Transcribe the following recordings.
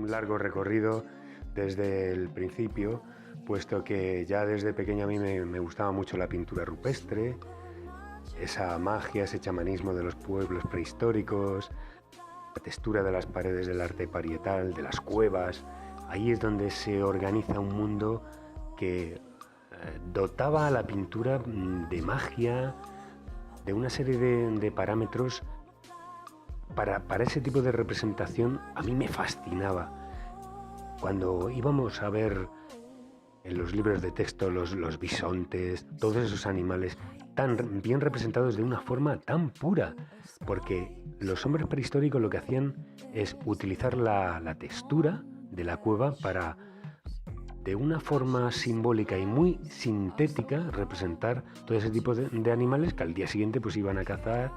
un largo recorrido desde el principio, puesto que ya desde pequeño a mí me gustaba mucho la pintura rupestre, esa magia, ese chamanismo de los pueblos prehistóricos, la textura de las paredes del arte parietal, de las cuevas. Ahí es donde se organiza un mundo que dotaba a la pintura de magia, de una serie de parámetros. Para ese tipo de representación a mí me fascinaba. Cuando íbamos a ver en los libros de texto los bisontes, todos esos animales tan bien representados de una forma tan pura, porque los hombres prehistóricos lo que hacían es utilizar la textura de la cueva para, de una forma simbólica y muy sintética, representar todo ese tipo de animales que al día siguiente pues iban a cazar,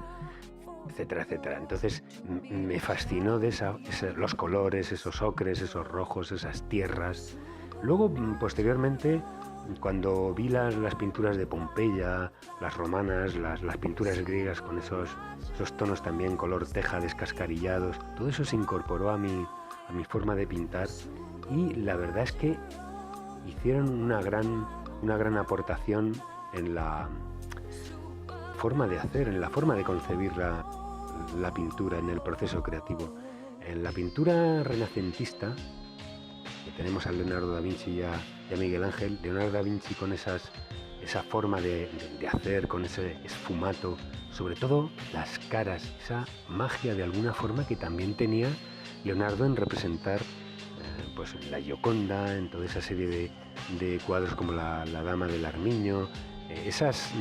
etcétera, etcétera. Entonces me fascinó los colores, esos ocres, esos rojos, esas tierras. Luego, posteriormente, cuando vi las pinturas de Pompeya, las romanas, las pinturas griegas con esos tonos también color teja descascarillados, todo eso se incorporó a mi forma de pintar, y la verdad es que hicieron una gran aportación en la forma de hacer, en la forma de concebir la pintura, en el proceso creativo. En la pintura renacentista, que tenemos a Leonardo da Vinci y a Miguel Ángel, Leonardo da Vinci con esa forma de hacer, con ese esfumato, sobre todo las caras, esa magia de alguna forma que también tenía Leonardo en representar pues la Gioconda, en toda esa serie de cuadros como la Dama del Armiño, esas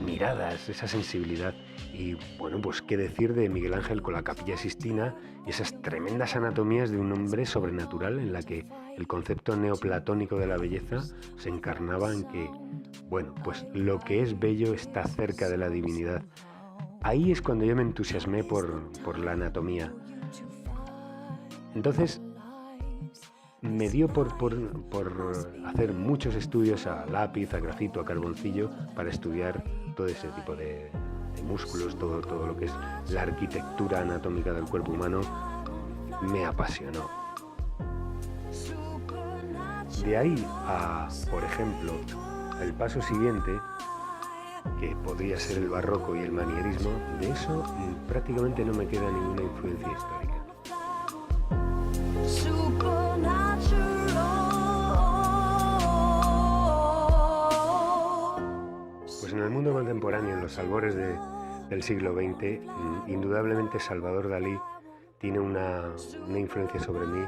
miradas, esa sensibilidad. Y bueno, pues qué decir de Miguel Ángel con la Capilla Sixtina y esas tremendas anatomías de un hombre sobrenatural en la que el concepto neoplatónico de la belleza se encarnaba en que, bueno, pues lo que es bello está cerca de la divinidad. Ahí es cuando yo me entusiasmé por la anatomía. Entonces me dio por hacer muchos estudios a lápiz, a grafito, a carboncillo, para estudiar todo ese tipo de músculos, todo lo que es la arquitectura anatómica del cuerpo humano. Me apasionó. De ahí a, por ejemplo, el paso siguiente, que podría ser el barroco y el manierismo, de eso prácticamente no me queda ninguna influencia histórica. Pues en el mundo contemporáneo, en los albores del siglo XX, indudablemente Salvador Dalí tiene una influencia sobre mí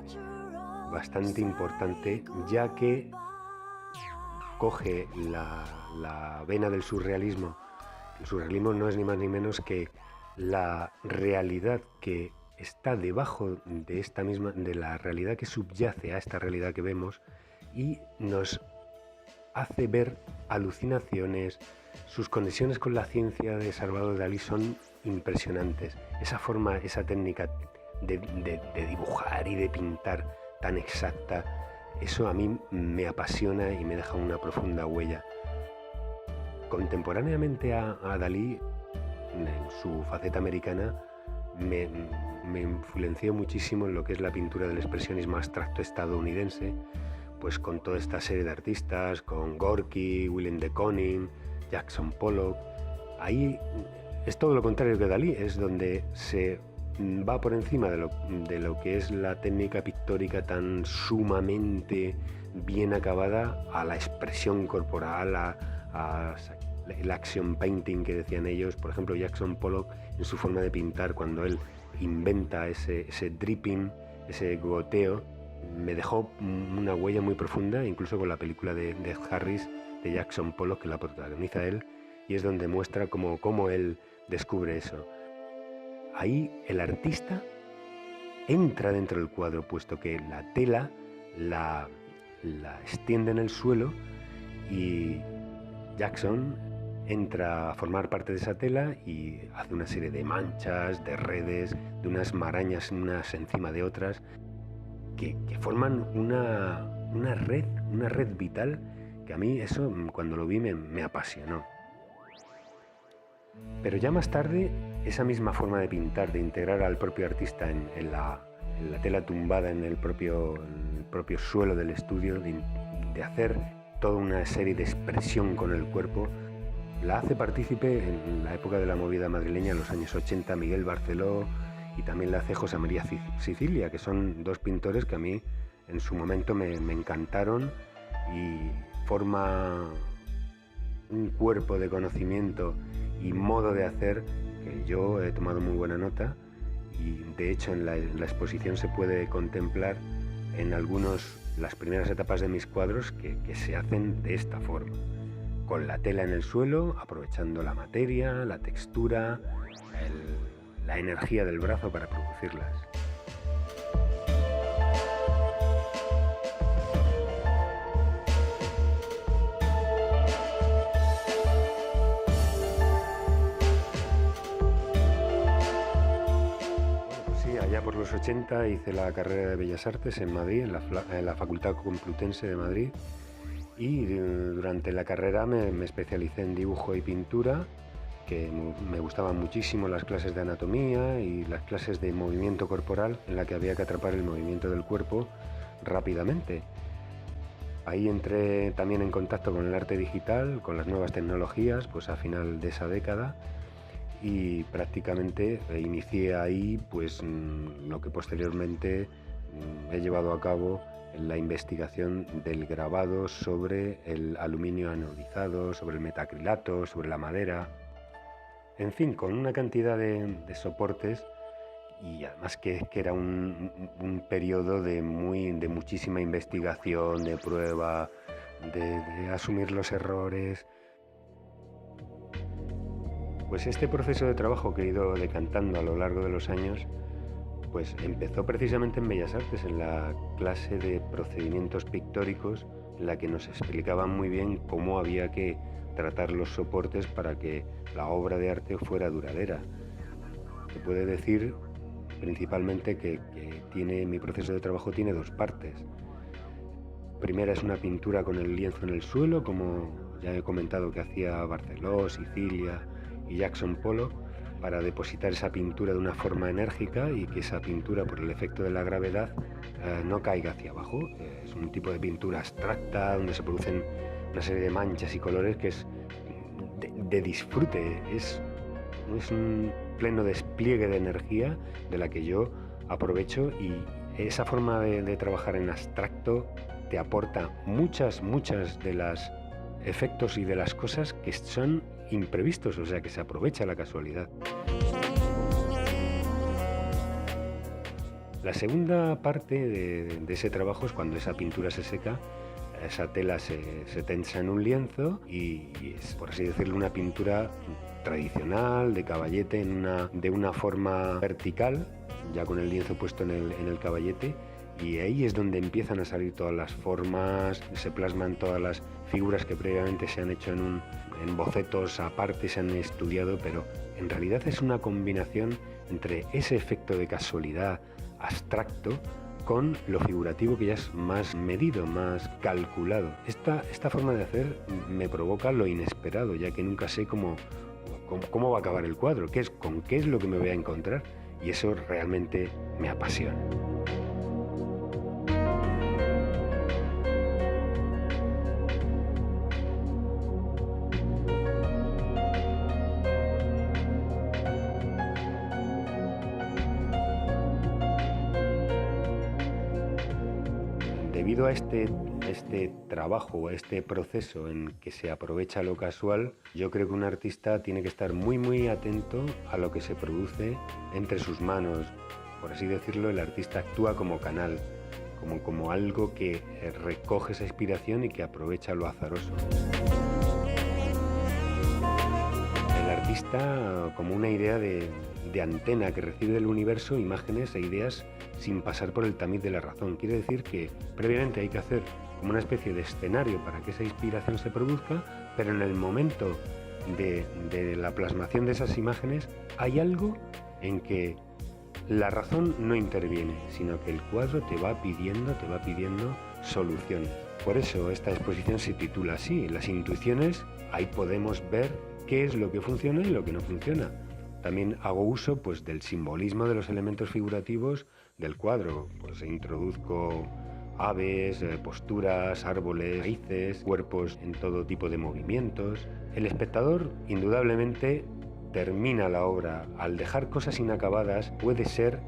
bastante importante, ya que coge la vena del surrealismo. El surrealismo no es ni más ni menos que la realidad que está debajo de la realidad que subyace a esta realidad que vemos, y nos hace ver alucinaciones. Sus conexiones con la ciencia de Salvador Dalí son impresionantes. Esa forma, esa técnica de dibujar y de pintar tan exacta, eso a mí me apasiona y me deja una profunda huella. Contemporáneamente a Dalí, en su faceta americana, me influenció muchísimo en lo que es la pintura del expresionismo abstracto estadounidense, pues con toda esta serie de artistas, con Gorky, Willem de Kooning, Jackson Pollock. Ahí es todo lo contrario que Dalí, es donde se va por encima de lo que es la técnica pictórica tan sumamente bien acabada, a la expresión corporal, a el action painting que decían ellos. Por ejemplo, Jackson Pollock, en su forma de pintar, cuando él inventa ese dripping, ese goteo, me dejó una huella muy profunda, incluso con la película de Ed Harris, de Jackson Pollock, que la protagoniza él, y es donde muestra cómo él descubre eso. Ahí el artista entra dentro del cuadro, puesto que la tela la extiende en el suelo, y Jackson entra a formar parte de esa tela y hace una serie de manchas, de redes, de unas marañas unas encima de otras, que forman una red vital, que a mí eso, cuando lo vi, me apasionó. Pero ya más tarde, esa misma forma de pintar, de integrar al propio artista en la tela tumbada en el propio suelo del estudio, de hacer toda una serie de expresión con el cuerpo. La hace partícipe en la época de la movida madrileña, en los años 80, Miguel Barceló, y también la hace José María Sicilia, que son dos pintores que a mí en su momento me encantaron, y forma un cuerpo de conocimiento y modo de hacer que yo he tomado muy buena nota, y de hecho en la exposición se puede contemplar en las primeras etapas de mis cuadros que se hacen de esta forma, con la tela en el suelo, aprovechando la materia, la textura, la energía del brazo para producirlas. Allá por los 80 hice la carrera de Bellas Artes en Madrid, en la Facultad Complutense de Madrid, y durante la carrera me especialicé en dibujo y pintura, que me gustaban muchísimo las clases de anatomía y las clases de movimiento corporal, en la que había que atrapar el movimiento del cuerpo rápidamente. Ahí entré también en contacto con el arte digital, con las nuevas tecnologías, pues a final de esa década, y prácticamente inicié ahí pues lo que posteriormente he llevado a cabo en la investigación del grabado sobre el aluminio anodizado, sobre el metacrilato, sobre la madera, en fin, con una cantidad de soportes, y además que era un periodo de muchísima investigación, de prueba, de asumir los errores. Pues este proceso de trabajo que he ido decantando a lo largo de los años, pues empezó precisamente en Bellas Artes, en la clase de procedimientos pictóricos, en la que nos explicaban muy bien cómo había que tratar los soportes para que la obra de arte fuera duradera. Se puede decir principalmente que mi proceso de trabajo tiene dos partes. Primera es una pintura con el lienzo en el suelo, como ya he comentado que hacía Barceló, Sicilia y Jackson Pollock, para depositar esa pintura de una forma enérgica y que esa pintura, por el efecto de la gravedad, no caiga hacia abajo. Es un tipo de pintura abstracta donde se producen una serie de manchas y colores que es de disfrute, es un pleno despliegue de energía de la que yo aprovecho, y esa forma de trabajar en abstracto te aporta muchas de las efectos y de las cosas que son imprevistos, o sea que se aprovecha la casualidad. La segunda parte de ese trabajo es cuando esa pintura se seca, esa tela se tensa en un lienzo y es, por así decirlo, una pintura tradicional de caballete de una forma vertical, ya con el lienzo puesto en el caballete, y ahí es donde empiezan a salir todas las formas, se plasman todas las figuras que previamente se han hecho en bocetos aparte, se han estudiado, pero en realidad es una combinación entre ese efecto de casualidad abstracto con lo figurativo, que ya es más medido, más calculado. Esta forma de hacer me provoca lo inesperado, ya que nunca sé cómo va a acabar el cuadro, con qué es lo que me voy a encontrar, y eso realmente me apasiona. Debido a este trabajo, a este proceso en que se aprovecha lo casual, yo creo que un artista tiene que estar muy atento a lo que se produce entre sus manos. Por así decirlo, el artista actúa como canal, como algo que recoge esa inspiración y que aprovecha lo azaroso. El artista como una idea de antena que recibe del universo imágenes e ideas sin pasar por el tamiz de la razón. Quiere decir que previamente hay que hacer como una especie de escenario para que esa inspiración se produzca, pero en el momento de la plasmación de esas imágenes hay algo en que la razón no interviene, sino que el cuadro te va pidiendo soluciones. Por eso esta exposición se titula así, Las intuiciones. Ahí podemos ver qué es lo que funciona y lo que no funciona. También hago uso pues, del simbolismo de los elementos figurativos del cuadro. Pues introduzco aves, posturas, árboles, raíces, cuerpos en todo tipo de movimientos. El espectador, indudablemente, termina la obra. Al dejar cosas inacabadas, puede ser,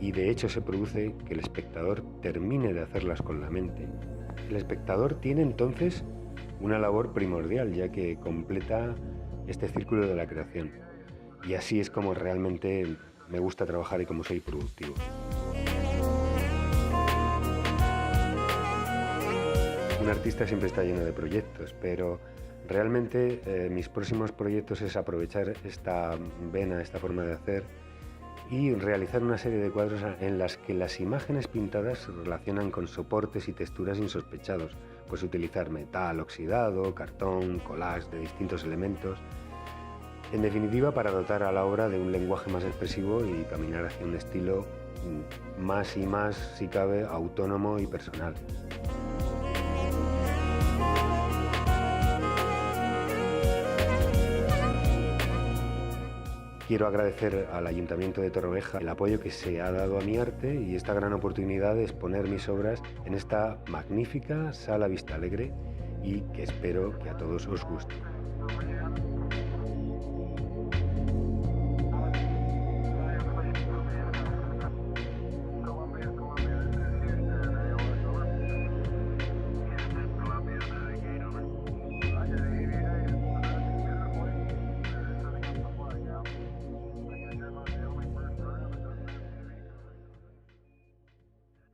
y de hecho se produce, que el espectador termine de hacerlas con la mente. El espectador tiene entonces una labor primordial, ya que completa este círculo de la creación. Y así es como realmente me gusta trabajar y como soy productivo. Un artista siempre está lleno de proyectos, pero realmente mis próximos proyectos es aprovechar esta vena, esta forma de hacer y realizar una serie de cuadros en las que las imágenes pintadas se relacionan con soportes y texturas insospechados, pues utilizar metal oxidado, cartón, collage de distintos elementos, en definitiva para dotar a la obra de un lenguaje más expresivo y caminar hacia un estilo más y más, si cabe, autónomo y personal. Quiero agradecer al Ayuntamiento de Torrevieja el apoyo que se ha dado a mi arte y esta gran oportunidad de exponer mis obras en esta magnífica Sala Vista Alegre y que espero que a todos os guste.